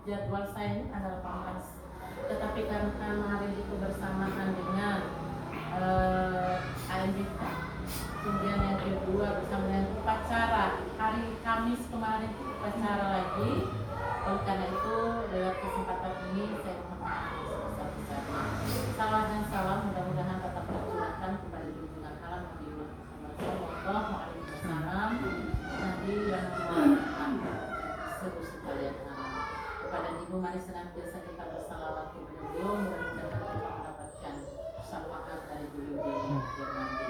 jadwal saya ini tanggal 18, tetapi karena kemarin itu bersamaan dengan AMBK, kemudian yang kedua bersama dengan upacara hari Kamis kemarin itu upacara lagi. Oleh karena itu lewat kesempatan ini saya mohon maaf sebesar-besarnya. Salah dan salah mudah-mudahan tetap tercurahkan kembali di lingkungan alam Waalaikumsalam. Nanti yang sebut sekalian kepada Ibu, mari senantiasa kita bersalawat kepada beliau, mudah-mudahan kita mendapatkan syafaat dari beliau di akhir nanti.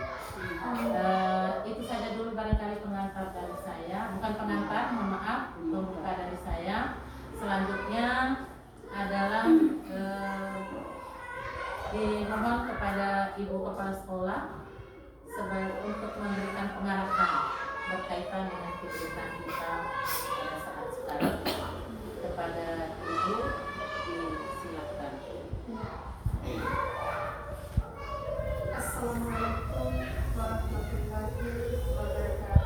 Itu saja dulu barangkali pengantar dari saya, bukan pengantar, mohon maaf, pembuka dari saya. Selanjutnya adalah dimohon kepada Ibu Kepala Sekolah untuk memberikan pengarahan berkaitan dengan kegiatan kita pada saat sekarang. Kepada Ibu disilakan. Assalamualaikum warahmatullahi wabarakatuh.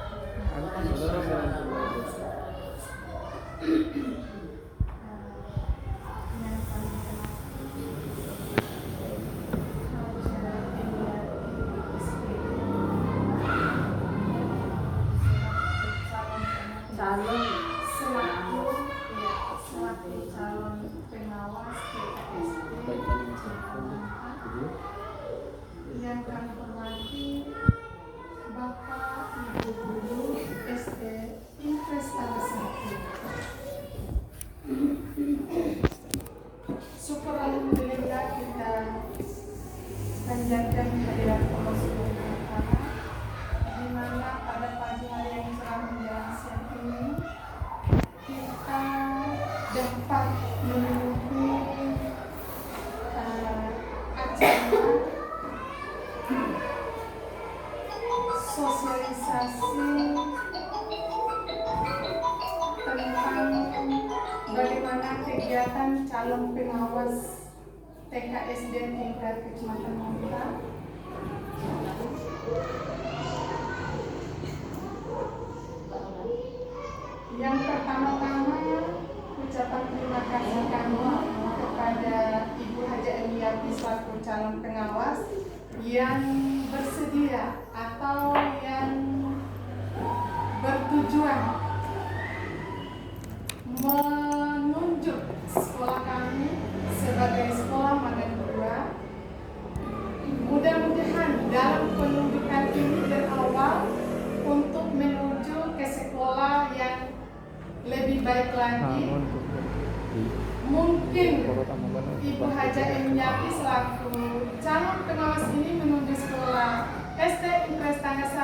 Calon pengawas TKSD yang kami hormati Bapak Ibu Guru SD Investasi 1. Syukur alhamdulillah kita panjatkan kehadirat Allah Subhanahu wa Ta'ala, di mana pada pagi hari yang cerah menjelang siang ini kita dapat memenuhi acara sosialisasi tentang bagaimana kegiatan calon pengawas TKSD tingkat Kecamatan Monta. Yang pertama-tama ucapan terima kasih kami kepada Ibu Haja Emiati selaku calon pengawas yang bersedia atau yang bertujuan menunjuk sekolah kami sebagai sekolah magang 2. Mudah-mudahan dalam penunjukan ini berawal untuk menuju ke sekolah yang lebih baik lagi. Mungkin Ibu Haja Emiati selaku calon pengawas ini menuju sekolah SD Investasi 1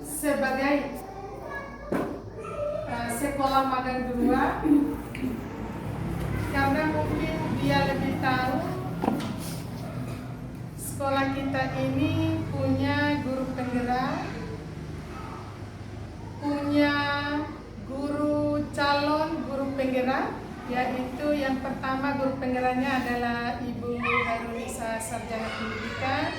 sebagai sekolah magang 2, karena mungkin dia lebih tahu sekolah kita ini punya guru penggerak, punya calon guru penggerak, yaitu yang pertama guru penggeraknya adalah Ibu Hairunisa Sarjana Pendidikan,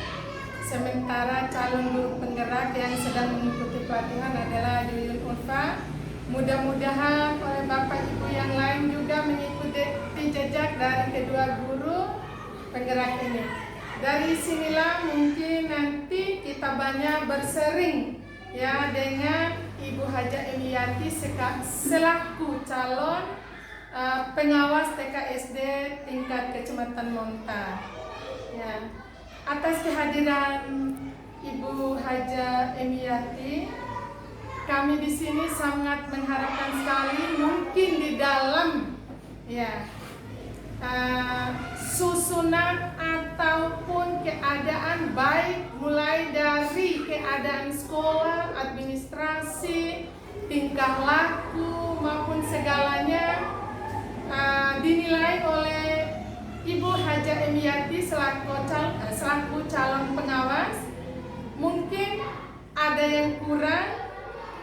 sementara calon guru penggerak yang sedang mengikuti pelatihan adalah Yuyun Ulfa. Mudah-mudahan oleh Bapak Ibu yang lain juga mengikuti jejak dari kedua guru penggerak ini. Dari sinilah mungkin nanti kita banyak bersering ya dengan Ibu Haja Emiati selaku calon pengawas TKSD tingkat Kecamatan Monta. Ya. Atas kehadiran Ibu Haja Emiati, kami di sini sangat mengharapkan sekali mungkin di dalam ya susunan ataupun keadaan baik mulai dari keadaan sekolah, administrasi, tingkah laku maupun segalanya dinilai oleh Ibu Haja Emiati selaku calon pengawas. Mungkin ada yang kurang,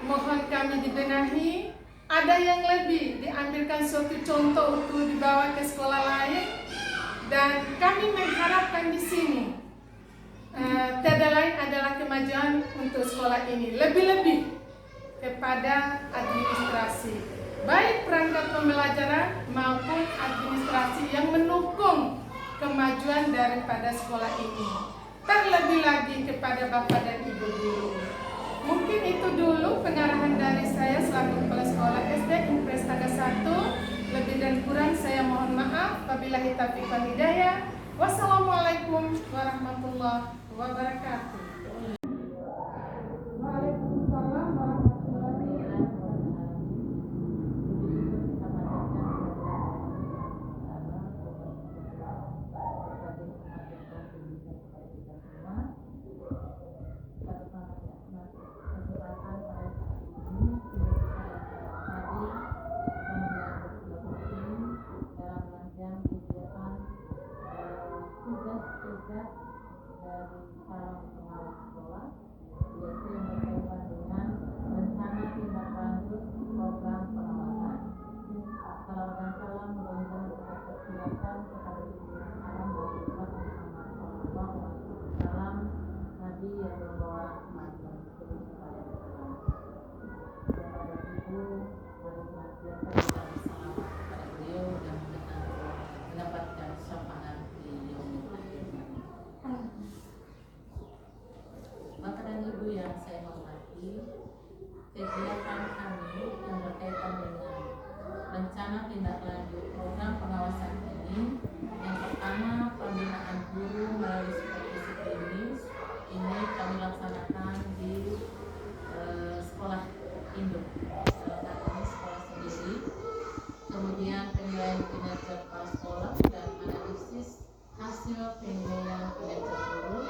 mohon kami dibenahi. Ada yang lebih, diambilkan suatu contoh untuk dibawa ke sekolah lain. Dan kami mengharapkan di sini tiada lain adalah kemajuan untuk sekolah ini, lebih-lebih kepada administrasi. pembelajaran maupun administrasi yang mendukung kemajuan daripada sekolah ini. Terlebih lagi kepada Bapak dan Ibu guru. Mungkin itu dulu pengarahan dari saya selaku kepala sekolah SD Impres Tangga 1. Lebih dan kurang saya mohon maaf. Wabillahi taufiq wal hidayah. Wassalamualaikum warahmatullahi wabarakatuh. Waalaikumsalam warahmatullahi wabarakatuh. Tugas dari calon pengawas sekolah yaitu yang berkaitan dengan rencana tindak lanjut program pengawasan. Salam dan salam mudah-mudahan kita persilakan kepada pimpinan alam Bapak Muhammad salam Nabi yang membawa rahmat dan seterusnya kepada kita. Kepada Ibu, mari senantiasa kita bersalawat kepada beliau dan mendapatkan syafaat di yaumil akhir. Bapak dan Ibu yang saya hormati, kegiatan kami yang berkaitan dengan rencana tindak lanjut program pengawasan ini, yang pertama pembinaan guru melalui supervisi klinis ini kami laksanakan di sekolah induk, ini sekolah sendiri. Kemudian penilaian kinerja kepala sekolah dan analisis hasil penilaian kinerja guru.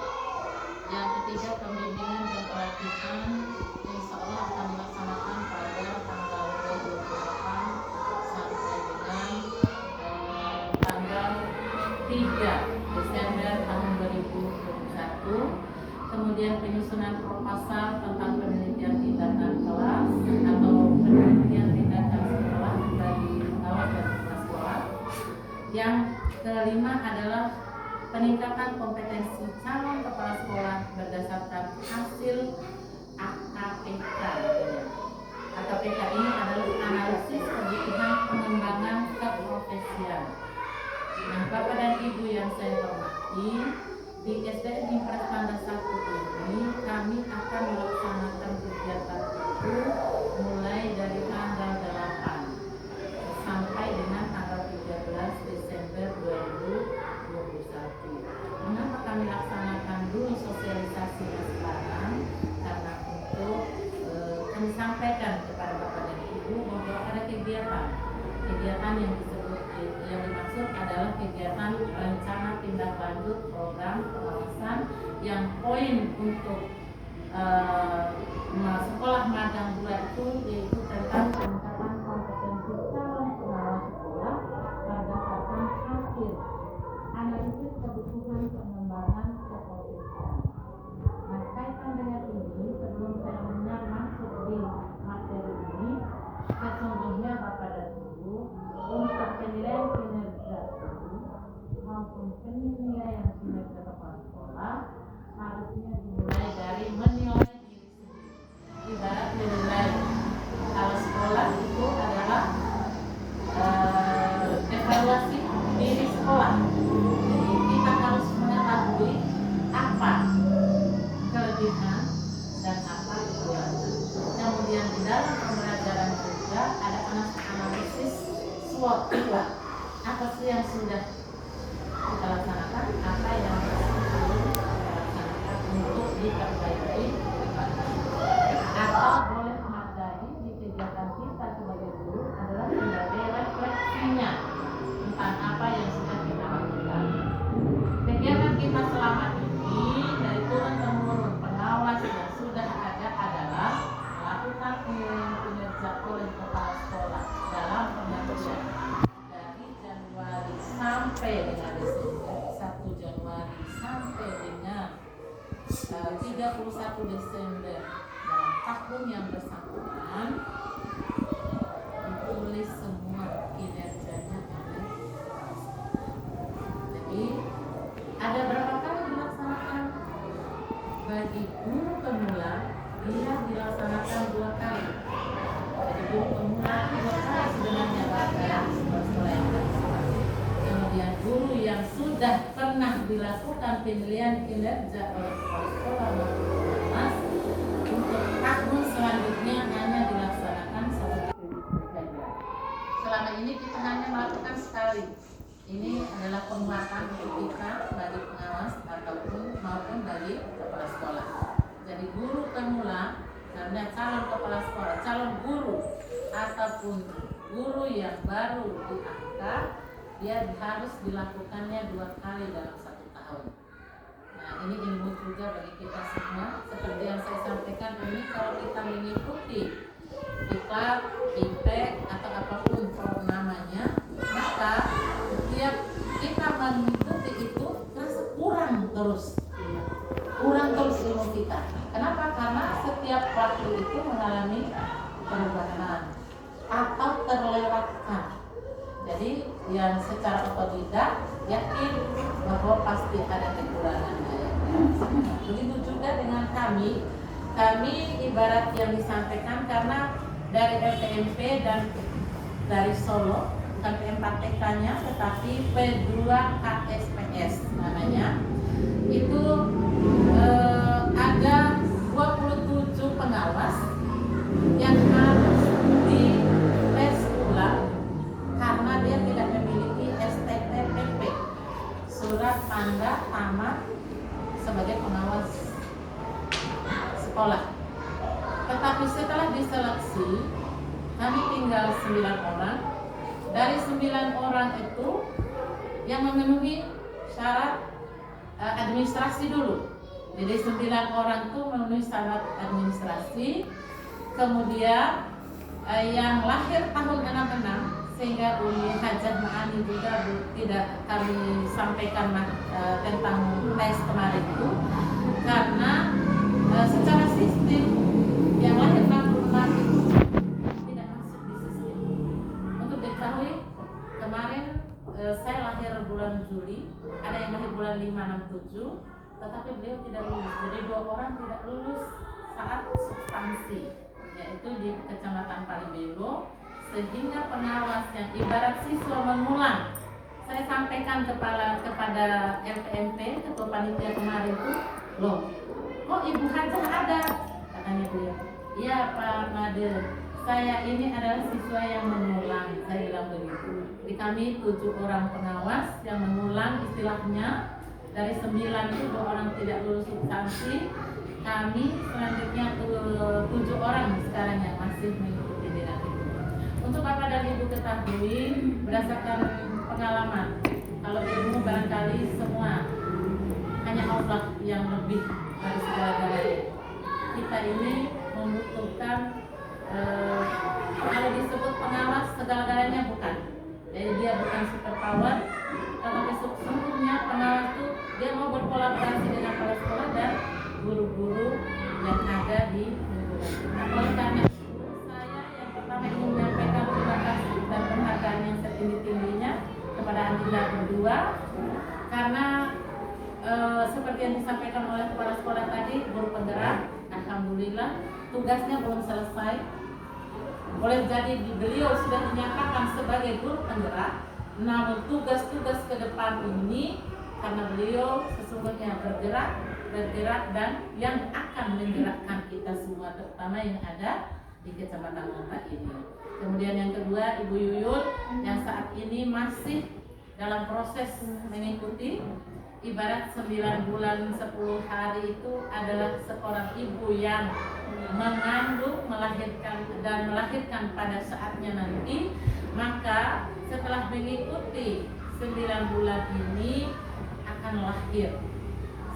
Yang ketiga, pembimbingan dan pelatihan insya Allah akan dilaksanakan pada tanggal 28 sampai dengan tanggal 3 Desember tahun 2021. Kemudian penyusunan proposal tentang penelitian tindakan kelas atau penelitian tindakan sekolah bagi pengawas dan kepala sekolah. Yang kelima adalah peningkatan kompetensi calon kepala sekolah berdasarkan hasil AKPK. AKPK ini adalah analisis kebutuhan pengembangan keprofesian. Nah, Bapak dan Ibu yang saya hormati, di SDN Impres Tangga 1 ini kami akan melaksanakan kegiatan itu mulai dari tanggal 8 sampai dengan tanggal 13 Desember 2021. Mengapa kami laksanakan dulu sosialisasi sekarang? Karena untuk kami sampaikan kepada Bapak dan Ibu bahwa ada kegiatan yang disebut yang dimaksud adalah kegiatan rencana tindak lanjut program pengawasan yang poin untuk sekolah magang 2 itu yaitu tentang peningkatan kompetensi calon pengawas sekolah berdasarkan hasil analisis kebutuhan pengembangan keprofesian. Nah, kaitan dengan ini, sebelum saya masuk di materi ini, sesungguhnya Bapak dan Ibu, untuk penilaian kinerja guru maupun penilaian kinerja kepala sekolah harusnya dimulai dari menilai diri sendiri. Ibarat menilai kalau sekolah itu adalah evaluasi diri sekolah. Jadi kita harus mengetahui apa kelebihan dan apa kekurangan. Kemudian di dalam pembelajaran juga ada analisis SWOT juga. Apa sih yang sudah kita laksanakan, apa yang perlu kita laksanakan untuk diperbaiki atau boleh menghargai di kegiatan kita sebagai guru adalah sebagai refleksinya tentang apa yang sudah kita lakukan. Kegiatan kita selama ini dari turun-temurun pengawas yang sudah ada adalah melakukan penilaian kinerja oleh kepala sekolah dalam pengawasan dari Januari sampai dengan Desember, 1 Januari sampai dengan 31 Desember dalam tahun yang bersangkutan ditulis semua kinerjanya oleh kepala sekolah. Jadi ada berapa kali dilaksanakan? Bagi guru pemula dia dilaksanakan 2 kali. Jadi guru pemula 2 kali sebenarnya sudah pernah dilakukan penilaian kinerja oleh kepala sekolah maupun pengawas, untuk tahun selanjutnya hanya dilaksanakan seperti saja. Selama ini kita hanya melakukan sekali. Ini adalah penguatan untuk kita bagi pengawas maupun bagi kepala sekolah. Jadi guru pemula, karena calon kepala sekolah, calon guru ataupun guru yang baru diangkat, dia harus dilakukannya 2 kali dalam 1 tahun. Nah, ini ilmu juga bagi kita semua. Seperti yang saya sampaikan, ini kalau kita mengikuti diklat, IPEK atau apapun namanya, maka setiap kita mengikuti itu terasa kurang terus ilmu kita. Kenapa? Karena setiap waktu itu mengalami perubahan atau terlewatkan. Jadi yang secara otodidak yakin bahwa pasti ada kekurangannya. Begitu juga dengan kami ibarat yang disampaikan, karena dari LPMP dan dari Solo, bukan P4TK-nya tetapi P2 KSPS namanya, itu ada 27 pengawas yang harus dites ulang karena dia tidak memiliki STTPP, surat tanda tamat sebagai pengawas sekolah. Tetapi setelah diseleksi, kami tinggal 9 orang. Dari 9 orang itu yang memenuhi syarat administrasi dulu. Jadi 9 orang itu memenuhi syarat administrasi. Kemudian yang lahir tahun 66, sehingga Uni Hajah Ma'ani juga tidak kami sampaikan tentang tes kemarin itu, karena secara sistem yang lahir 66 itu tidak masuk di sistem. Untuk diketahui, kemarin saya lahir bulan Juli, ada yang lahir bulan 567, tetapi beliau tidak lulus. Jadi 2 orang tidak lulus saat substansi, yaitu di Kecamatan Palibelo, sehingga pengawas yang ibarat siswa mengulang. Saya sampaikan kepada LPMP, ketua panitia kemarin itu, loh, kok Ibu Hajah ada? Katanya beliau, iya Pak Made, saya ini adalah siswa yang mengulang. Saya bilang begitu. Di kami 7 orang pengawas yang mengulang, istilahnya dari 9 itu 2 orang tidak lulus substansi. Kami selanjutnya 7 orang sekarang yang masih mengikuti dengan itu. Untuk Bapak dan Ibu ketahui, berdasarkan pengalaman, kalau ilmu barangkali semua hanya Allah yang lebih dari segala-galanya. Kita ini membutuhkan kalau disebut pengawas segala-galanya bukan. Jadi dia bukan super power, tetapi sesungguhnya pengawas itu dia mau berkolaborasi dengan kepala sekolah dan guru-guru yang ada di lingkungan. Oleh karena itu, saya yang pertama ingin menyampaikan terima kasih dan penghargaan yang setinggi-tingginya kepada Anda berdua, karena seperti yang disampaikan oleh kepala sekolah tadi, guru penggerak, alhamdulillah tugasnya belum selesai. Boleh jadi beliau sudah dinyatakan sebagai guru penggerak, namun tugas-tugas ke depan ini karena beliau sesungguhnya bergerak dan yang akan menggerakkan kita semua, terutama yang ada di Kecamatan Monta ini. Kemudian yang kedua, Ibu Yuyun yang saat ini masih dalam proses mengikuti, ibarat 9 bulan 10 hari itu adalah seorang ibu yang mengandung, melahirkan pada saatnya nanti. Maka setelah mengikuti 9 bulan ini akan lahir.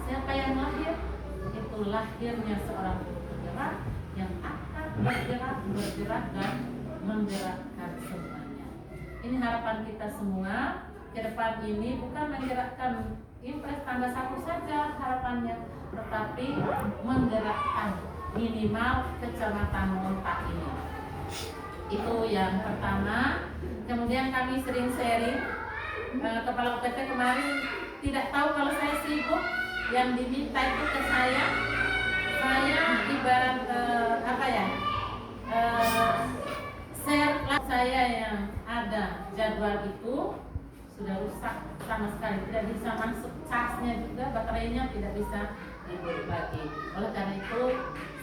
Siapa yang lahir? Itu lahirnya seorang penggerak yang akan bergerak dan menggerakkan semuanya. Ini harapan kita semua ke depan ini, bukan menggerakkan Impres tanggal 1 saja harapannya, tetapi menggerakkan minimal Kecamatan Monta ini. Itu yang pertama. Kemudian kami sering sharing, Kepala UPT kemarin tidak tahu kalau saya sibuk, yang diminta itu ke saya ibarat share saya yang ada jadwal itu, sudah rusak sama sekali, tidak bisa masuk charge-nya juga, baterainya tidak bisa dibuat lagi. Oleh karena itu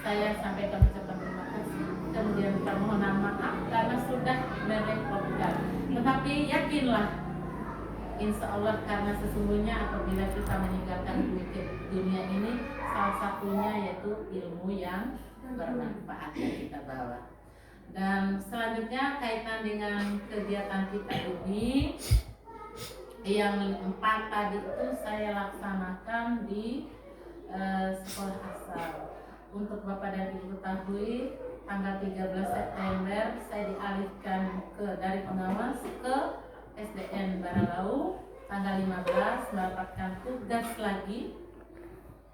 saya sampaikan ucapan terima kasih, kemudian permohonan maaf karena sudah merepotkan. Tetapi yakinlah, insya Allah, karena sesungguhnya apabila kita meninggalkan dunia ini, salah satunya yaitu ilmu yang bermanfaat yang kita bawa. Dan selanjutnya kaitan dengan kegiatan kita ini, yang 4 tadi itu saya laksanakan di sekolah asal. Untuk Bapak dan Ibu ketahui, tanggal 13 September saya dialihkan dari pengawas ke SDN Baralau. Tanggal 15 mendapatkan tugas lagi,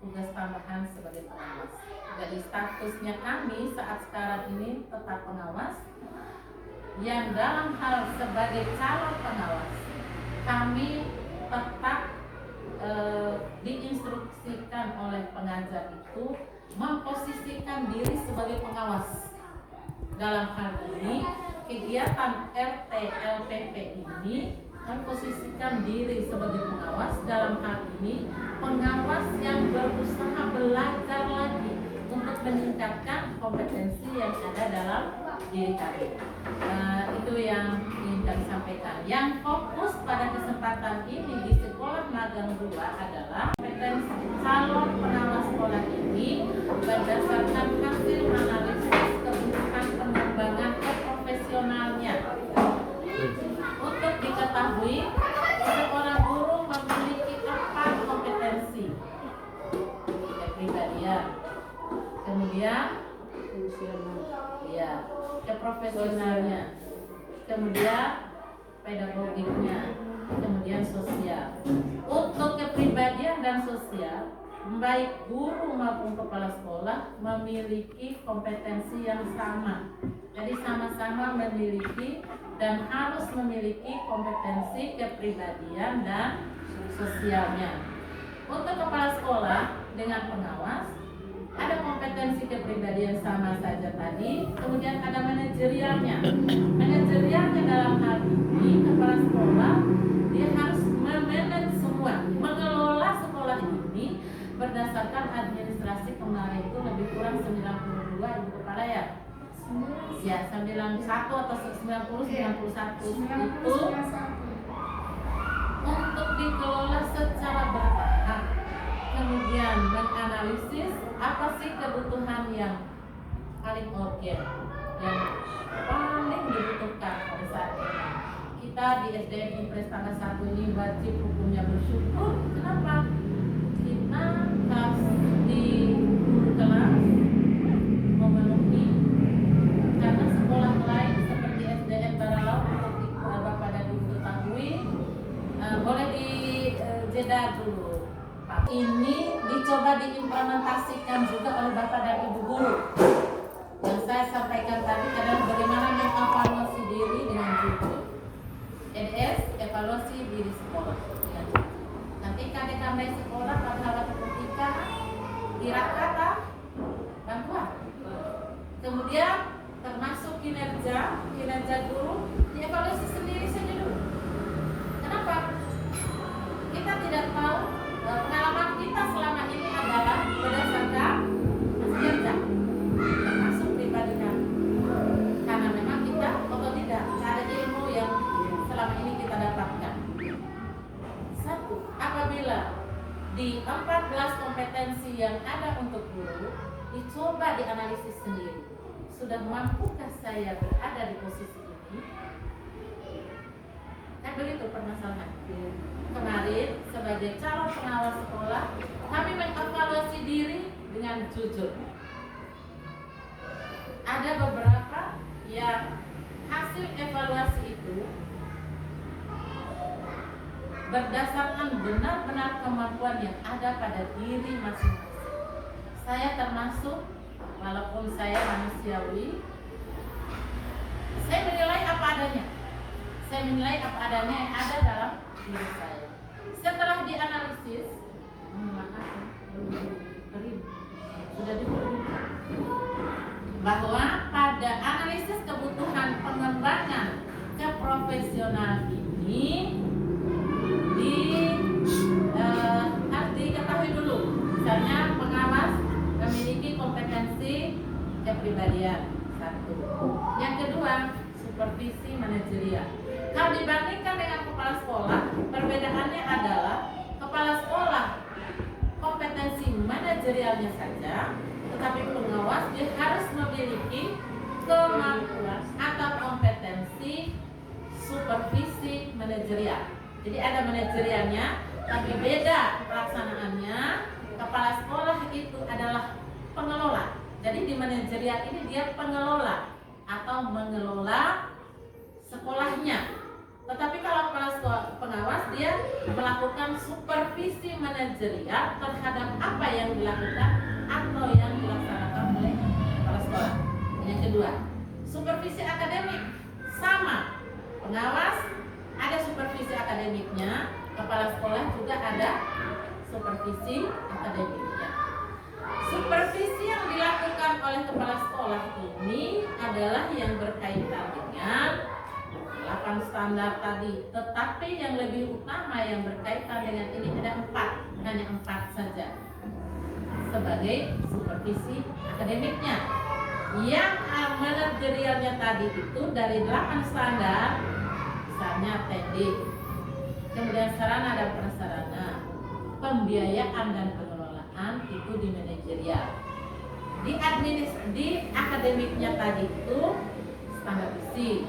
tugas tambahan sebagai pengawas. Jadi statusnya kami saat sekarang ini tetap pengawas, yang dalam hal sebagai calon pengawas kami tetap diinstruksikan oleh pengajar itu memposisikan diri sebagai pengawas. Dalam hal ini kegiatan RT LPP ini memposisikan diri sebagai pengawas. Dalam hal ini pengawas yang berusaha belajar lagi untuk meningkatkan kompetensi yang ada dalam diri kami. Itu yang ingin kami sampaikan. Yang fokus pada kesempatan ini di sekolah magang 2 adalah kompetensi calon pengawas sekolah ini berdasarkan hasil analisis kebutuhan pengembangan keprofesionalnya. Untuk diketahui, seorang guru memiliki 4 kompetensi: kepribadian, kemudian ya, keprofesionalnya, kemudian pedagogiknya, kemudian sosial. Untuk kepribadian dan sosial, baik guru maupun kepala sekolah memiliki kompetensi yang sama. Jadi sama-sama memiliki dan harus memiliki kompetensi kepribadian dan sosialnya. Untuk kepala sekolah dengan pengawas, ada kompetensi kepribadian sama saja tadi, kemudian ada manajerialnya. Manajerialnya dalam hal ini kepala sekolah dia harus memanage semua, mengelola sekolah ini berdasarkan administrasi kemarin itu lebih kurang 92 Ibu Kepala ya. Ya, 91 atau 90 91 itu untuk dikelola secara bertahap. Kemudian menganalisis apa sih kebutuhan yang paling urgent, yang paling dibutuhkan pada saat ini. Kita di SDN Impres tanggal 1 ini wajib hukumnya bersyukur. Kenapa? Kita harus di guru kelas memenuhi, karena sekolah lain seperti SDN Baralau untuk Bapak dan Ibu ketahui, boleh di jeda dulu. Ini dicoba diimplementasikan juga oleh Bapak dan Ibu guru. Yang saya sampaikan tadi adalah bagaimana mengevaluasi diri dengan jujur. EDS, evaluasi diri sekolah dengan jujur. Nanti KDKM sekolah pada waktu ketika kira kata bantuan. Kemudian termasuk kinerja guru dievaluasi sendiri saja dulu. Kenapa? Kita tidak tahu. Pengalaman kita selama ini adalah berdasarkan hasil kerja, termasuk pribadi kami. Karena memang kita otodidak, ada ilmu yang selama ini kita dapatkan. 1. Apabila di 14 kompetensi yang ada untuk guru dicoba dianalisis sendiri, sudah mampukah saya berada di posisi ini? Kan begitu permasalahan. Kemarin sebagai calon pengawas sekolah, kami mengevaluasi diri dengan jujur. Ada beberapa yang hasil evaluasi itu berdasarkan benar-benar kemampuan yang ada pada diri masing-masing. Saya termasuk, walaupun saya manusiawi, saya menilai apa adanya. Saya menilai apa adanya yang ada dalam diri saya. Setelah dianalisis, sudah diberi bahwa pada analisis kebutuhan pengembangan keprofesional ini satu. Yang kedua, supervisi manajerial. Kalau dibandingkan dengan kepala sekolah, perbedaannya adalah kepala sekolah kompetensi manajerialnya saja, tetapi pengawas dia harus memiliki kemampuan atau kompetensi supervisi manajerial. Jadi ada manajerialnya, tapi beda pelaksanaannya. Kepala sekolah itu adalah pengelola. Jadi di manajerial ini dia pengelola atau mengelola sekolahnya. Tetapi kalau kepala sekolah pengawas dia melakukan supervisi manajerial terhadap apa yang dilakukan atau yang dilaksanakan oleh kepala sekolah. Yang kedua, supervisi akademik sama. Pengawas ada supervisi akademiknya, kepala sekolah juga ada supervisi akademiknya. Supervisi yang dilakukan oleh kepala sekolah ini adalah yang berkaitan dengan 8 standar tadi, tetapi yang lebih utama yang berkaitan dengan ini ada 4, hanya 4 saja sebagai supervisi akademiknya. Yang manajerialnya tadi itu dari 8 standar, misalnya teknik, kemudian sarana dan prasarana, pembiayaan dan pengelolaan itu di manajerial. Di akademiknya tadi itu standar isi,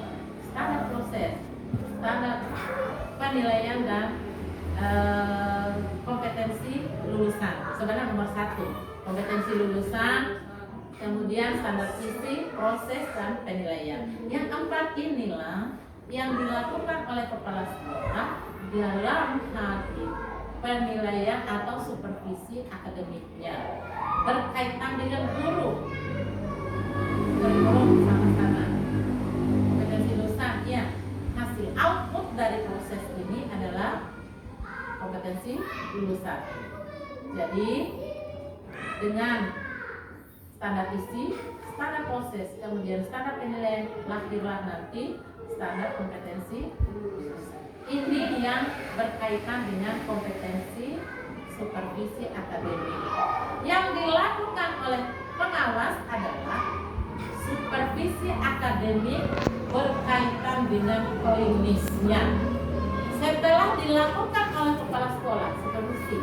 standar proses, standar penilaian dan kompetensi lulusan. Sebenarnya nomor 1 kompetensi lulusan, kemudian standar isi, proses dan penilaian. Yang 4 inilah yang dilakukan oleh kepala sekolah dalam hal penilaian atau supervisi akademiknya berkaitan dengan guru. Kurikulum sama-sama. Kompetensi lulusan, ya, hasil output dari proses ini adalah kompetensi lulusan. Jadi dengan standar isi, standar proses, kemudian standar penilaian, lahirlah nanti standar kompetensi lulusan. Ini yang berkaitan dengan kompetensi supervisi akademik. Yang dilakukan oleh pengawas adalah supervisi akademik berkaitan dengan klinisnya. Setelah dilakukan oleh kepala sekolah supervisi,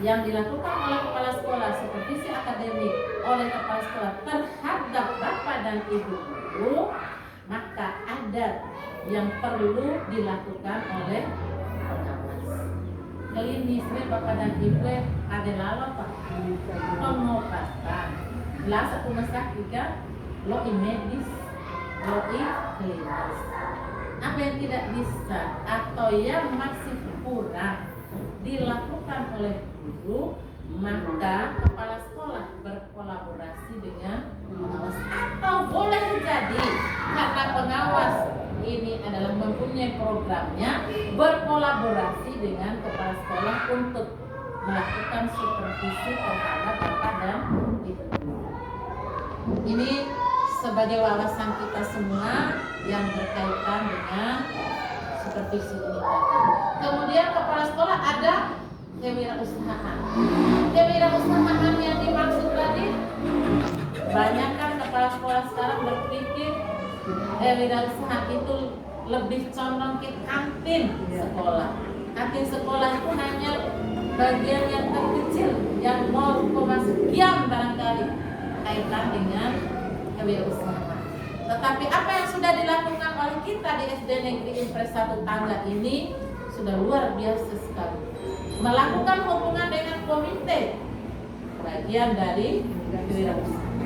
yang dilakukan oleh kepala sekolah supervisi akademik oleh kepala sekolah terhadap bapak dan ibu guru, maka ada yang perlu dilakukan oleh pengawas. Klinisnya bapak dan ibu adalah apa? Pengobatan. Lah satu sakit lo medis, lo klinis. Apa yang tidak bisa atau yang masih kurang dilakukan oleh guru, maka kepala sekolah berkolaborasi dengan pengawas. Atau boleh jadi karena pengawas ini adalah mempunyai programnya, berkolaborasi dengan kepala sekolah untuk melakukan supervisi terhadap bapak dan ibu. Ini sebagai wawasan kita semua yang berkaitan dengan supervisi ini tadi. Kemudian kepala sekolah ada kewirausahaan. Kewirausahaan yang dimaksud tadi, banyak kan kepala sekolah sekarang berpikir kewirausahaan itu lebih condong ke kantin sekolah. Kantin sekolah itu hanya bagian yang terkecil, yang 0, sekian barangkali kaitan dengan kewirausahaan. Tetapi apa yang sudah dilakukan oleh kita di SD Negeri Impres 1 Tangga ini sudah luar biasa sekali. Melakukan hubungan dengan komite, bagian dari kewirausahaan.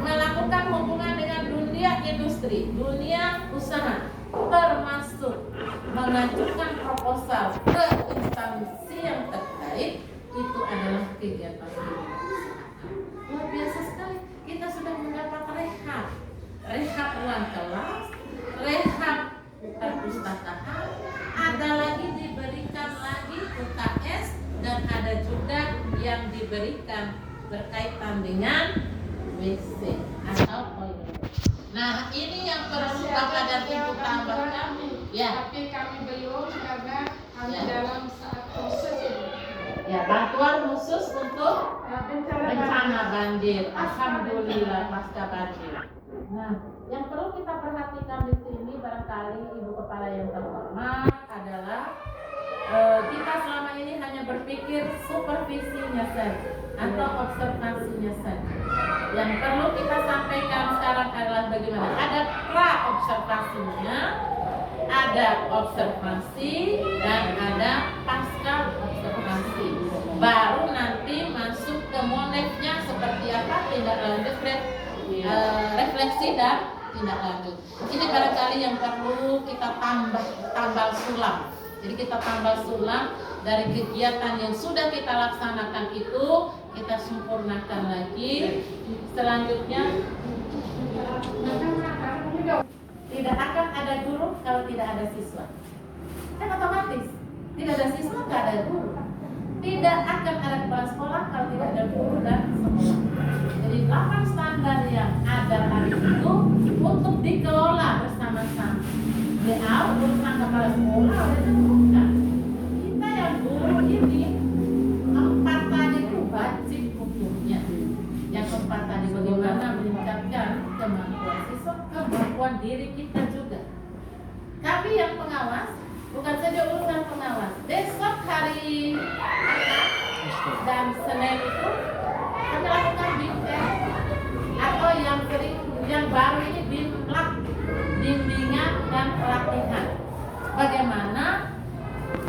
Melakukan hubungan dengan dunia industri, dunia usaha, termasuk mengajukan proposal ke instansi yang terkait, itu adalah kegiatan kewirausahaan. Luar biasa sekali. Kita sudah mendapat rehab ruang kelas, rehab perpustakaan, ada lagi diberikan lagi UKS, dan ada juga yang diberikan berkaitan dengan WC atau toilet. Nah, ini yang perlu Bapak dan Ibu tambahkan. Ya. Tapi kami belum karena kami dalam saat proses ini. Ya, bantuan khusus untuk bencana banjir. Alhamdulillah pasca banjir. Nah, yang perlu kita perhatikan di sini barangkali Ibu Kepala yang terhormat adalah kita selama ini hanya berpikir supervisinya saja atau observasinya saja. Yang perlu kita sampaikan sekarang adalah bagaimana ada pra observasinya, ada observasi dan ada pasca observasi. Baru nanti masuk ke monefnya seperti apa, tindak lanjut, refleksi dan tindak lanjut. Ini barangkali yang perlu kita tambal sulam. Jadi kita tambal sulam dari kegiatan yang sudah kita laksanakan itu, kita sempurnakan lagi. Selanjutnya tidak akan ada guru kalau tidak ada siswa. Kan otomatis tidak ada siswa, tidak ada guru. Tidak akan ada kepala sekolah kalau tidak ada guru dan sekolah. Jadi 8 standar yang ada hari itu untuk dikelola bersama-sama. Urusan kepala sekolah bukan. Kita yang guru ini 4 tadi itu wajib hukumnya. Yang 4 tadi bagaimana meningkatkan kemampuan siswa, kemampuan diri kita juga. Tapi yang pengawas bukan saja urusan pengawas. Besok hari dan Senin itu kami lakukan atau yang sering yang baru ini bimlak, bimbingan dan pelatihan. Bagaimana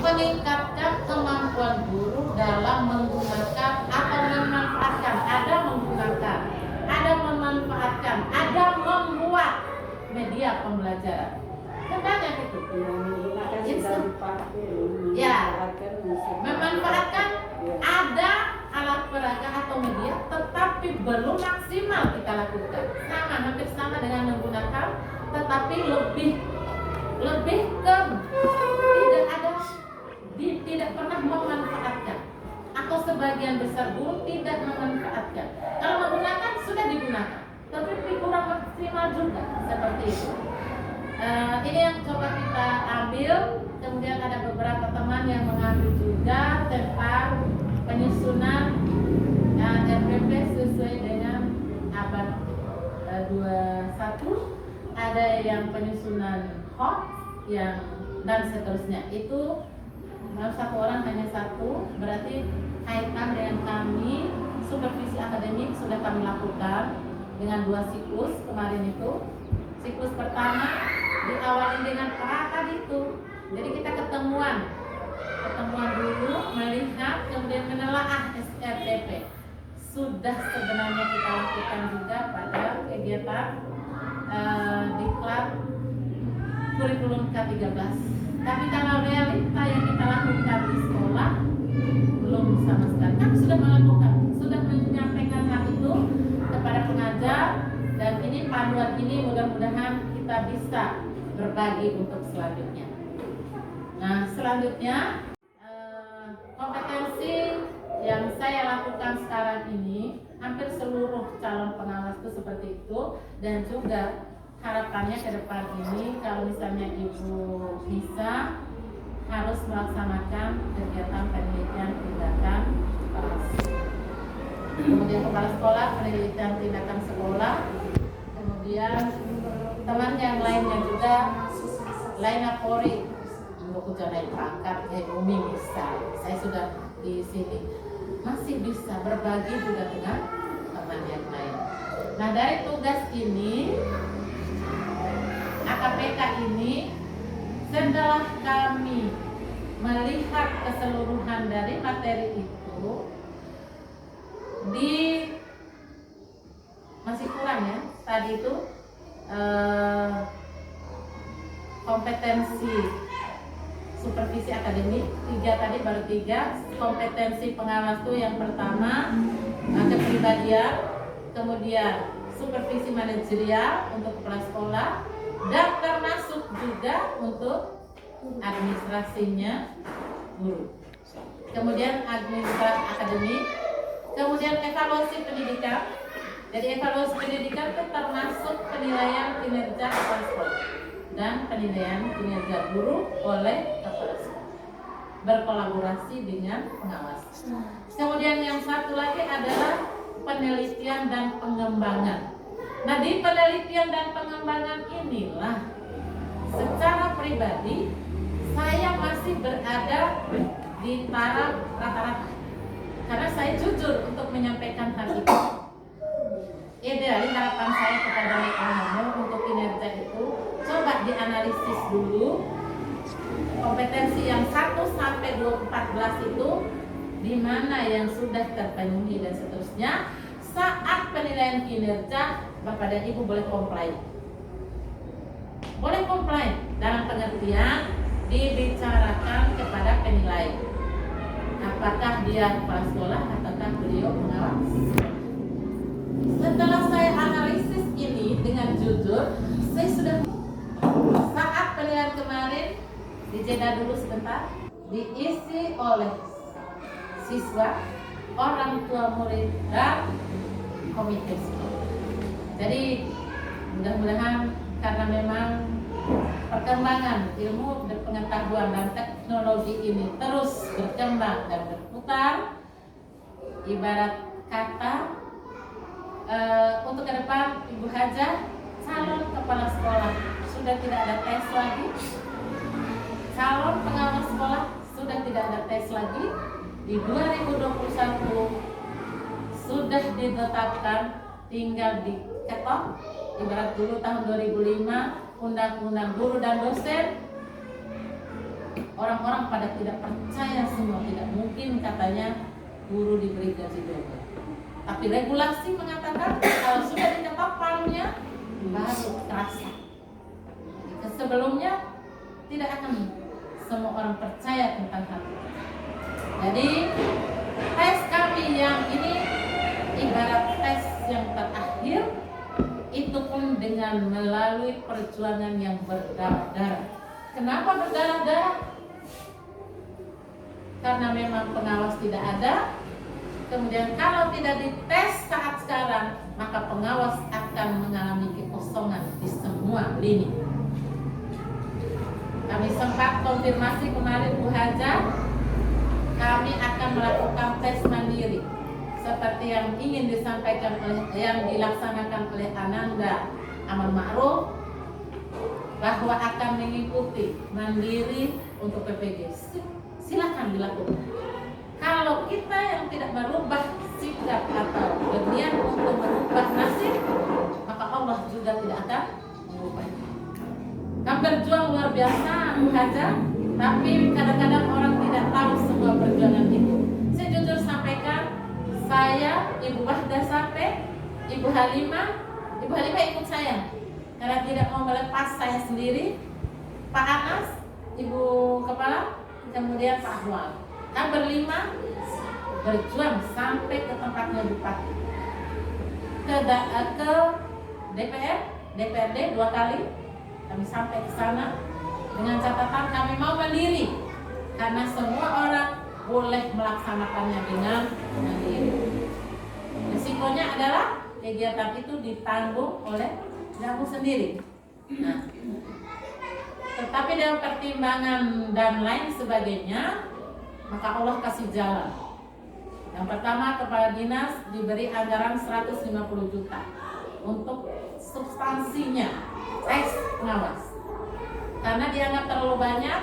meningkatkan kemampuan guru dalam menggunakan atau memanfaatkan, ada menggunakan, ada memanfaatkan, ada membuat media pembelajaran. Kan banyak itu. Ya, memanfaatkan ada alat peraga atau media, tetapi belum maksimal kita lakukan. Hampir sama dengan menggunakan, tetapi lebih ke tidak pernah memanfaatkan, atau sebagian besar guru tidak memanfaatkan. Kalau menggunakan sudah digunakan, tapi kurang maksimal juga seperti itu. Ini yang coba kita ambil. Kemudian ada beberapa teman yang mengambil juga tentang penyusunan RPP sesuai dengan abad 21. Ada yang penyusunan HOT yang dan seterusnya. Itu satu orang hanya satu, berarti kaitan dengan kami supervisi akademik sudah kami lakukan dengan 2 siklus kemarin itu. Siklus pertama diawali dengan pra tadi itu. Jadi kita ketemuan dulu, melihat, kemudian menelaah SRPP. Sudah sebenarnya kita lakukan juga pada kegiatan diklat kurikulum K13. Tapi kalau realita yang kita lakukan di sekolah belum sama sekali. Kami sudah melakukan, sudah menyampaikan hal itu kepada pengajar, dan ini panduan ini mudah-mudahan kita bisa berbagi untuk selanjutnya. Nah, selanjutnya kompetensi yang saya lakukan sekarang ini hampir seluruh calon pengawas itu seperti itu, dan juga harapannya ke depan ini kalau misalnya Ibu bisa harus melaksanakan kegiatan penelitian tindakan kepala kemudian kepala sekolah, penelitian tindakan sekolah, kemudian teman yang lainnya juga lainnya Polri untuk naik pangkat Umi misal. Saya sudah di sini masih bisa berbagi juga dengan teman yang lain. Nah, dari tugas ini AKPK ini, setelah kami melihat keseluruhan dari materi itu, masih kurang ya tadi itu kompetensi supervisi akademik 3 tadi, baru 3 kompetensi pengawas itu. Yang pertama kepribadian, kemudian supervisi manajerial untuk kepala sekolah, dan termasuk juga untuk administrasinya guru, kemudian administrasi akademik, kemudian evaluasi pendidikan. Jadi evaluasi pendidikan itu termasuk penilaian kinerja kepala sekolah dan penilaian kinerja guru oleh kepala sekolah, berkolaborasi dengan pengawas. Kemudian yang satu lagi adalah penelitian dan pengembangan. Nah, di penelitian dan pengembangan inilah secara pribadi saya masih berada di taraf rata-rata karena saya jujur untuk menyampaikan hal itu. Dari harapan saya kepada ekonomi untuk kinerja itu coba dianalisis dulu kompetensi yang 1 sampai 14 itu di mana yang sudah terpenuhi dan seterusnya. Saat penilaian kinerja, Bapak dan Ibu boleh komplain. Boleh komplain dalam pengertian dibicarakan kepada penilai. Apakah dia kepala sekolah ataukah beliau pengawas? Setelah saya analisis ini dengan jujur, saya sudah saat penilaian kemarin dijeda dulu sebentar, diisi oleh siswa, orang tua murid dan komite sekolah. Jadi mudah-mudahan karena memang perkembangan ilmu dan pengetahuan dan teknologi ini terus berkembang dan berputar, ibarat kata untuk ke depan Ibu Haja calon kepala sekolah sudah tidak ada tes lagi, calon pengawas sekolah sudah tidak ada tes lagi. Di 2021 sudah ditetapkan, tinggal diketok. Ibarat dulu tahun 2005 Undang-Undang Guru dan Dosen, orang-orang pada tidak percaya semua, tidak mungkin katanya guru diberi gaji double. Tapi regulasi mengatakan kalau sudah diketok palunya baru terasa. Sebelumnya tidak akan semua orang percaya tentang hal itu. Jadi tes kami yang ini ibarat tes yang terakhir, itu pun dengan melalui perjuangan yang berdarah-darah. Kenapa berdarah-darah? Karena memang pengawas tidak ada. Kemudian kalau tidak dites saat sekarang, maka pengawas akan mengalami kekosongan di semua lini. Kami sempat konfirmasi kemarin Bu Haja, kami akan melakukan tes mandiri seperti yang ingin disampaikan yang dilaksanakan oleh Ananda Amal Ma'ruf, bahwa akan mengikuti mandiri untuk PPG. Silakan dilakukan. Kalau kita yang tidak merubah sikap atau berniat untuk merubah nasib, maka Allah juga tidak akan mengubahnya. Kami berjuang luar biasa Bu Haja, tapi kadang-kadang orang tidak tahu semua perjuangan itu. Saya jujur sampaikan, saya, Ibu Wahda sampai Ibu Halimah ikut saya karena tidak mau melepas saya sendiri, Pak Anas, Ibu Kepala, kemudian Pak Ahwal. Kami berlima berjuang sampai ke tempatnya Bupati, ke DPR, DPRD 2 kali kami sampai ke sana dengan catatan kami mau mandiri karena semua orang boleh melaksanakannya dengan mandiri. Risikonya adalah kegiatan itu ditanggung oleh kamu sendiri. Nah, tetapi dengan pertimbangan dan lain sebagainya, maka Allah kasih jalan. Yang pertama, kepala dinas diberi anggaran 150 juta untuk substansinya tes pengawas. Karena dianggap terlalu banyak,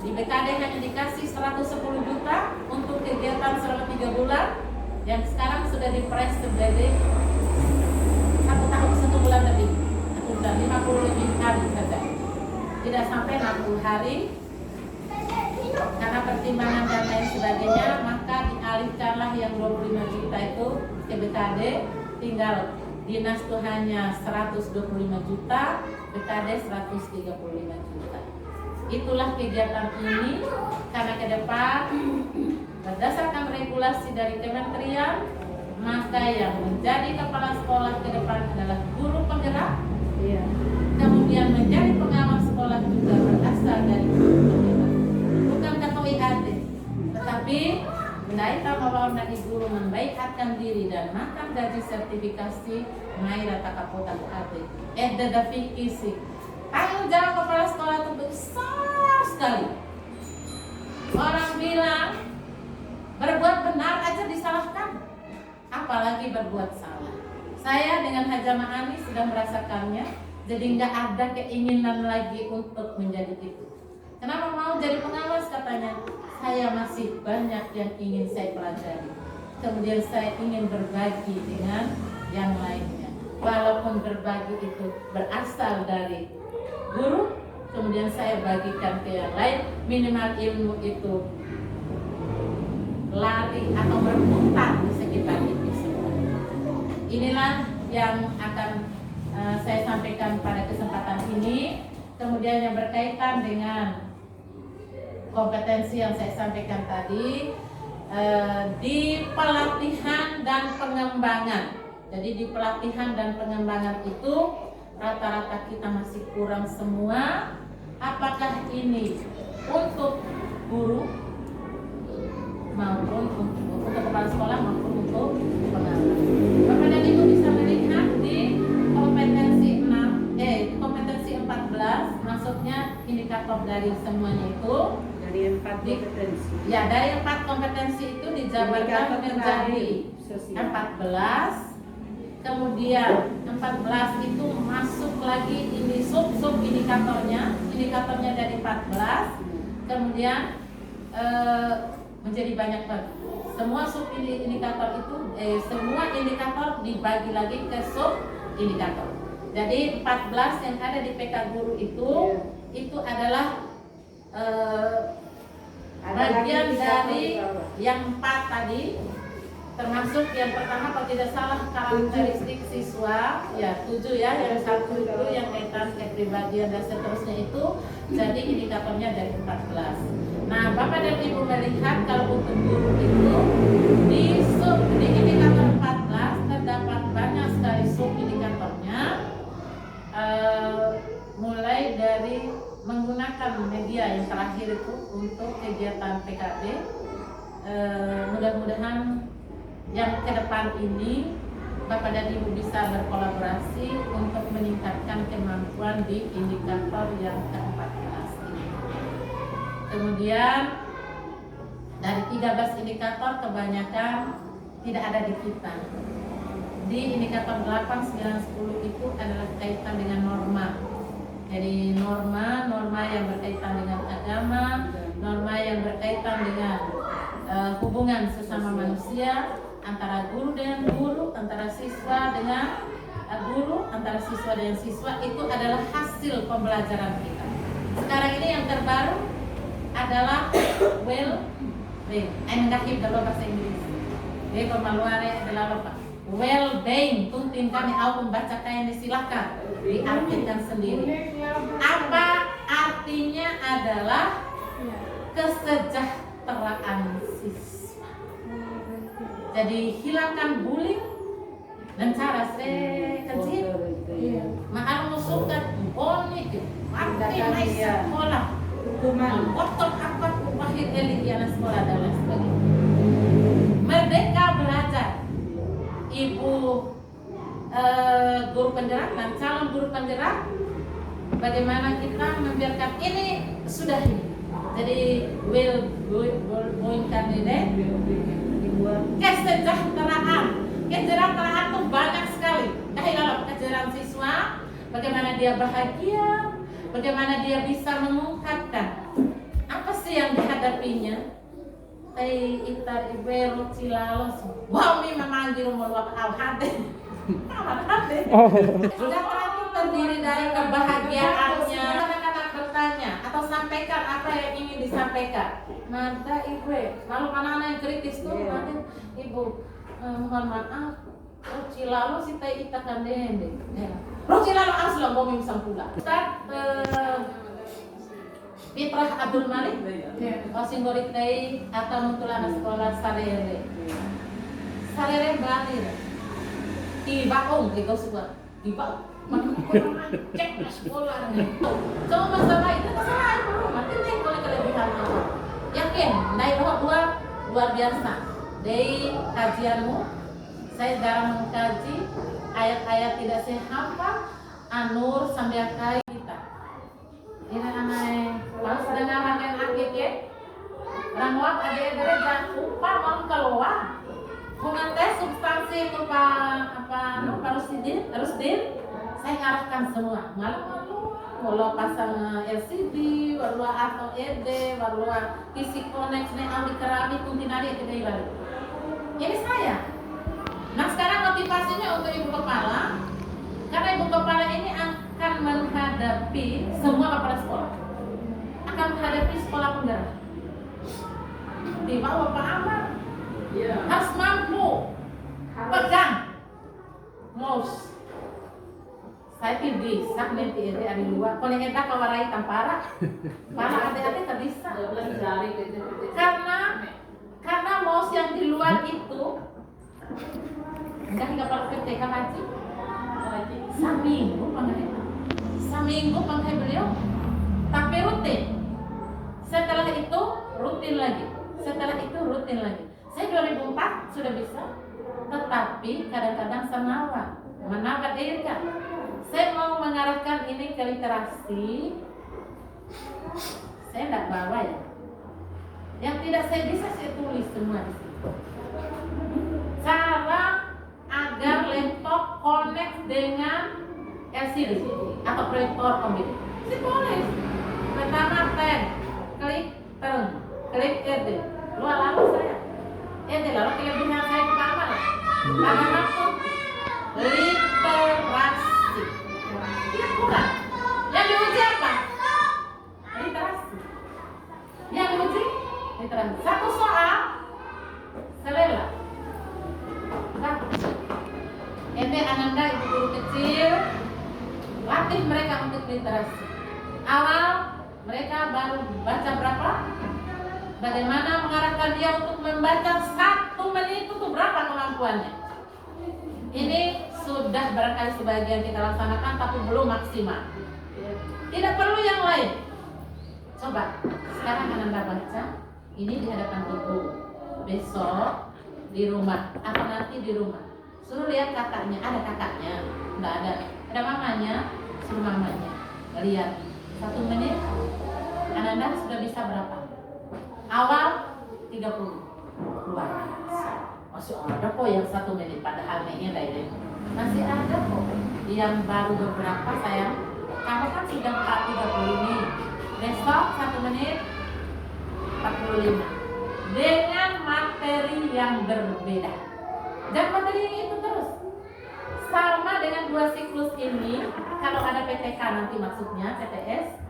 di BKD hanya dikasih 110 juta untuk kegiatan selama 3 bulan, yang sekarang sudah dipres sebagai 1 tahun 1 bulan lebih, 1 bulan 50 lebih kali saja, tidak sampai 60 hari. Karena pertimbangan dan lain sebagainya, maka dialihkanlah yang 25 juta itu ke BKD, tinggal dinas itu hanya 125 juta, BKD 135 juta. Itulah kegiatan ini, karena ke depan berdasarkan regulasi dari kementerian, maka yang menjadi kepala sekolah ke depan adalah guru penggerak, kemudian menjadi pengawas sekolah juga berasal dari guru penggerak, bukan ketua IAD, tetapi Mendaita Mawar dari guru membaiatkan diri dan makan gaji sertifikasi Maira Takapota UAD. Dafi Kisik. Tanggung jawab kepala sekolah itu besar sekali. Orang bilang berbuat benar aja disalahkan, apalagi berbuat salah. Saya dengan Hajama Ani sudah merasakannya, jadi nggak ada keinginan lagi untuk menjadi itu. Kenapa mau jadi pengawas katanya? Saya masih banyak yang ingin saya pelajari. Kemudian saya ingin berbagi dengan yang lainnya. Walaupun berbagi itu berasal dari guru, kemudian saya bagikan ke yang lain, minimal ilmu itu lari atau berputar di sekitar itu semua. Inilah yang akan saya sampaikan pada kesempatan ini. Kemudian yang berkaitan dengan kompetensi yang saya sampaikan tadi, di pelatihan dan pengembangan. Jadi di pelatihan dan pengembangan itu rata-rata kita masih kurang semua. Apakah ini untuk guru maupun untuk kepala sekolah maupun untuk pengawas. Bapak dan Ibu bisa melihat di kompetensi 14, maksudnya indikator dari semuanya itu dari 4 kompetensi. Ya, dari 4 kompetensi itu dijabarkan menjadi 14. Kemudian 14 itu masuk lagi ini sub indikatornya dari 14. Kemudian menjadi banyak banget. Semua sub indikator itu semua indikator dibagi lagi ke sub indikator. Jadi 14 yang ada di PK Guru itu adalah bagian dari yang 4 tadi, termasuk yang pertama kalau tidak salah karakteristik siswa, ya 7 ya, yang 1 itu yang kaitan kepribadian dan seterusnya itu, jadi indikatornya dari 14. Nah, Bapak dan Ibu melihat kalau untuk guru itu di indikator 14 terdapat banyak sekali sub indikatornya, mulai dari menggunakan media yang terakhir itu untuk kegiatan PKB. Mudah-mudahan yang ke depan ini Bapak dan Ibu bisa berkolaborasi untuk meningkatkan kemampuan di indikator yang ke-14 ini. Kemudian dari 13 indikator kebanyakan tidak ada di kita. Di indikator 8, 9, 10 itu adalah kaitan dengan norma. Jadi norma yang berkaitan dengan agama, norma yang berkaitan dengan hubungan sesama manusia, antara guru dengan guru, antara siswa dengan guru, antara siswa dengan siswa, itu adalah hasil pembelajaran kita. Sekarang ini yang terbaru adalah well-being. Enggak dalam bahasa Inggris. Jadi pemaluannya adalah apa? Well-being. Tuntin kami au membacakannya, silakan diartikan sendiri. Apa artinya adalah kesejahteraan siswa. Jadi hilangkan bullying dan cara kecil. Mahal musuhkan bonik, arti naik sekolah, otot apa pahit elit yang sekolah dan lain sebagainya. Merdeka belajar. Ibu guru penggerak dan calon guru penggerak, bagaimana kita membiarkan ini sudah ini. Jadi going candidate kesejahteraan itu banyak sekali. Kesejahteraan siswa, bagaimana dia bahagia, bagaimana dia bisa mengungkapkan apa sih yang dihadapinya. Itar ibero cilalos, wami memanggil meluap al-hati. Kesejahteraan itu terdiri dari kebahagiaannya. Anak-anak bertanya atau sampaikan apa yang ingin disampaikan. Maka ibu, lalu anak-anak yang kritis tuh, ibu, mohon maaf, cilalos si teh ita kandende. Cilalos aslo mau misam pula. Ustaz Fitrah Abdul Malik, Singorik Tei atau Mutulana Sekolah Sarere Balir, Tibaong, ikaw suka, Tibaong, cek sekolah nih. Cuma masalah itu belum, nanti nih boleh kelebihan apa? Yakin, naik luar biasa. Dari kajianmu, saya jarang mengkaji ayat-ayat tidak saya hafal, Anur sambil kai kita. Ini aneh. Lalu sedang makan akik ya, rangwat ada gereja upah mau keluar. mengetes substansi itu Pak Rusdin, saya ngarahkan semua. Walau pasang LCD, walau atau ED, walau PC connect, audi keramik, kuntinari itu dari ini saya. Nah sekarang motivasinya untuk ibu kepala, karena ibu kepala ini akan menghadapi semua kepala sekolah, akan menghadapi sekolah penggerak. Di bawah Pak Amar harus mampu pegang mouse. Saya pilih sak nanti ini ada dua. Kalau yang edak kawarai tampara, malah adik-adik tak bisa. Karena mouse yang di luar itu enggak hingga kalau PTK haji seminggu pakai beliau, tapi rutin. Setelah itu rutin lagi. Saya 2004 sudah bisa, tetapi kadang-kadang senawa menawar kan. Saya mau mengarahkan ini ke literasi. Saya tidak bawa ya. Yang tidak saya bisa saya tulis semua di sini. Cara agar laptop connect dengan LCD atau proyektor komputer. Saya tulis. Pertama klik turn, klik ED. Lalu saya ED lalu kelebihan saya pertama lah. Pada waktu literasi. Bukan. Yang diuji apa? Literasi. Yang diuji literasi. Satu soal selera. Ini Ananda ibu guru kecil latih mereka untuk literasi. Awal mereka baru baca berapa? Bagaimana mengarahkan dia untuk membaca 1 menit itu berapa kemampuannya? Ini sudah barangkali sebagian kita laksanakan tapi belum maksimal. Tidak perlu yang lain. Coba sekarang Ananda baca ini di hadapan ibu. Besok di rumah atau nanti di rumah suruh lihat kakaknya. Ada kakaknya? Enggak ada. Ada mamanya? Suruh mamanya lihat 1 menit. Ananda sudah bisa berapa? Awal 30 luar biasa. Masih ada kok yang 1 menit, padahal mainnya dari masih ada kok yang baru beberapa sayang. Kamu kan sudah 30 nih. Besok 1 menit 45 dengan materi yang berbeda. Dan materinya itu terus sama dengan 2 siklus ini. Kalau ada PTK nanti maksudnya PTS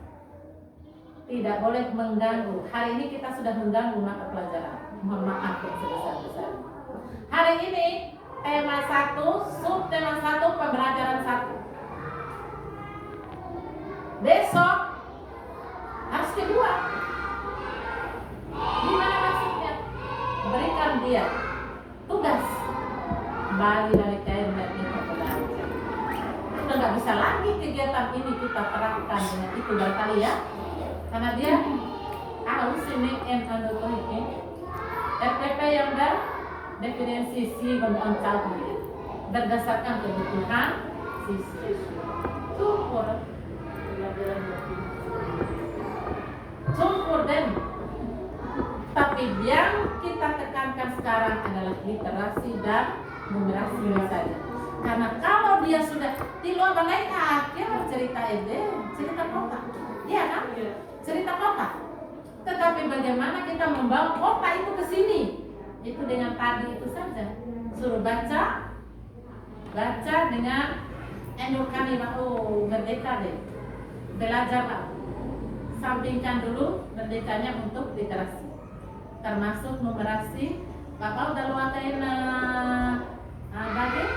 tidak boleh mengganggu. Hari ini kita sudah mengganggu mata pelajaran. Mohon maaf yang sebesar-besarnya. Hari ini tema 1, subtema 1, pembelajaran 1. Besok harus kedua. Gimana maksudnya? Berikan dia tugas kembali dari cair dan kita belajar. Sudah nggak bisa lagi kegiatan ini kita terapkan dengan itu barangkali ya. Karena dia harus ini ini RPP yang definisi si mencapai berdasarkan kebutuhan siswa. Syukur dan tapi yang kita tekankan sekarang adalah literasi dan numerasi saja. Karena kalau dia sudah di luar balai akhir cerita ide, cerita kota, iya kan? Cerita kota. Tetapi bagaimana kita membawa kota itu ke sini? Itu dengan tadi itu saja. Suruh baca dengan endurkan merdeka deh. Belajar Pak. Sampingkan dulu merdekanya untuk literasi. Termasuk numerasi. Bapak udah luatain bagai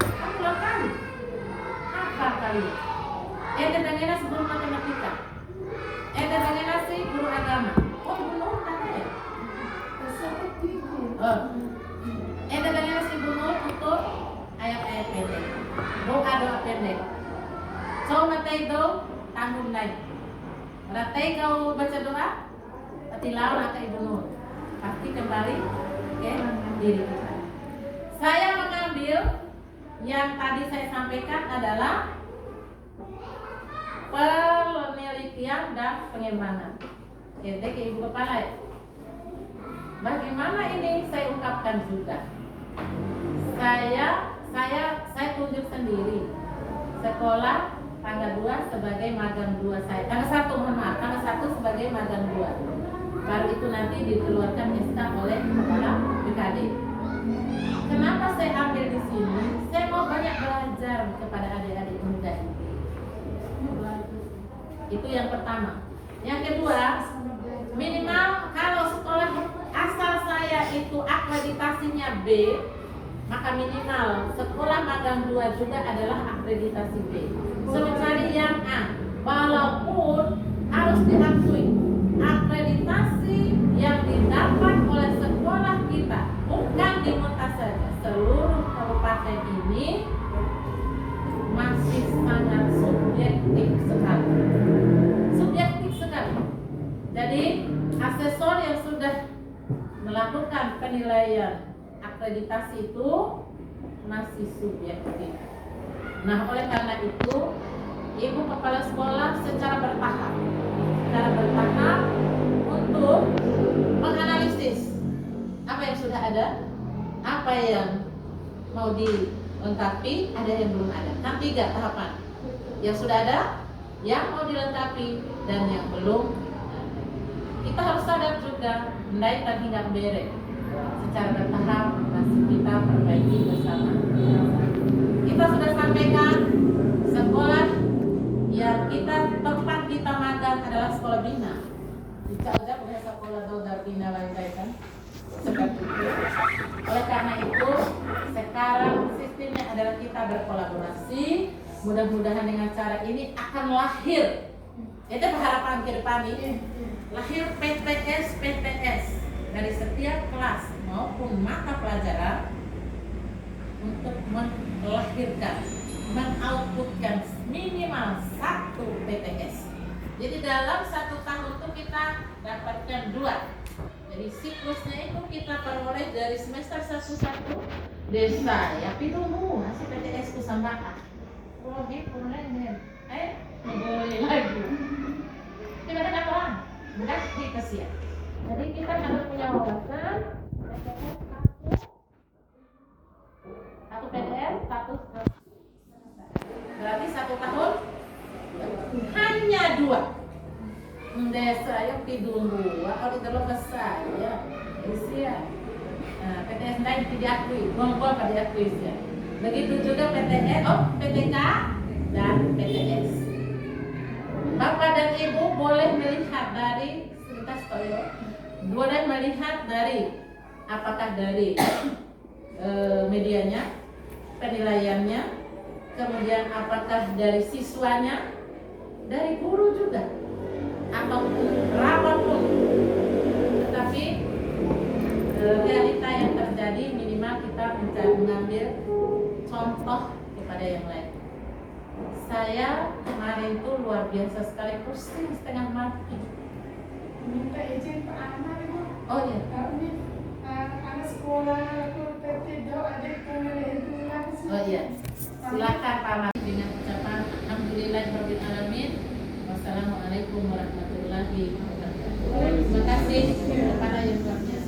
aku lakukan apa kali? Dengan sebelum matematika. Dengan si guru agama. Oh belum ada ya? Dengan si guru untuk ayat-ayat pendek. Doa pendek. Coba itu tanggung naik. Berarti kau baca doa, tilawah ke Ibu Nur. Pasti kembali ke diri kita. Saya mengambil yang tadi saya sampaikan adalah penelitian dan pengembangan. Jadi ke Ibu Kepala ya. Bagaimana ini saya ungkapkan juga. Saya tunjuk sendiri sekolah tanggal 2 sebagai magang 2 saya. Tanggal 1 mohon maaf, tanggal 1 sebagai magang 2. Baru itu nanti dikeluarkan SK oleh kepala BKD. Kenapa saya ambil di sini? Saya mau banyak belajar kepada adik-adik muda ini. Itu yang pertama. Yang kedua, minimal kalau sekolah asal saya itu akreditasinya B, maka minimal sekolah magang 2 juga adalah akreditasi B. Sementara yang A, walaupun harus diakui akreditasi yang didapat oleh sekolah kita bukan di Muta saja, seluruh kabupaten ini masih sangat subjektif sekali. Subjektif sekali. Jadi asesor yang sudah melakukan penilaian akreditasi itu masih subjektif. Nah, oleh karena itu, Ibu Kepala Sekolah secara bertahap untuk menganalisis apa yang sudah ada, apa yang mau dilengkapi, ada yang belum ada. Kan 3 tahapan. Yang sudah ada, yang mau dilengkapi, dan yang belum ada. Kita harus sadar juga, mendai dan hingga bere. Secara bertahap masih kita perbaiki bersama. Kita sudah sampaikan sekolah yang tempat kita magang adalah sekolah bina. Dicatat oleh sekolah Dogar Bina lain kan? Seperti itu. Oleh karena itu, sekarang sistemnya adalah kita berkolaborasi. Mudah-mudahan dengan cara ini akan lahir. Itu harapan ke depan ini. Lahir PTS dari setiap kelas maupun mata pelajaran untuk melahirkan, mengoutputkan minimal 1 PTS. Jadi dalam 1 tahun itu kita dapatkan 2. Jadi siklusnya itu kita peroleh dari semester 1 desa ya pidumu hasil PTS ku sambaka. Probi pulen boleh lagi. Tidak ada orang. Enggak dikasih. Jadi kita harus punya wawasan satu PTS, status berarti 1 tahun hanya 2 desa yang tidur 2 kalau terlepas saya usia PTS lain tidak diakui, ngomong pada diakui ya. Begitu juga PTS, PTK dan PTS. Bapak dan Ibu boleh melihat dari sebentar toyo, boleh melihat dari apakah dari medianya, penilaiannya, kemudian apakah dari siswanya, dari guru juga, ataupun berapapun. Tetapi realita yang terjadi minimal kita mengambil contoh kepada yang lain. Saya kemarin tuh luar biasa sekali, pusing setengah mati. Minta izin Pak Ahmad Ibu. Oh iya. Ini anak sekolah aku tertidur adik itu langsung. Oh iya. Silakan Pak Ahmad dengan ucapan Alhamdulillahirabbil alamin. Wassalamualaikum warahmatullahi wabarakatuh. Terima kasih kepada yang luar biasa.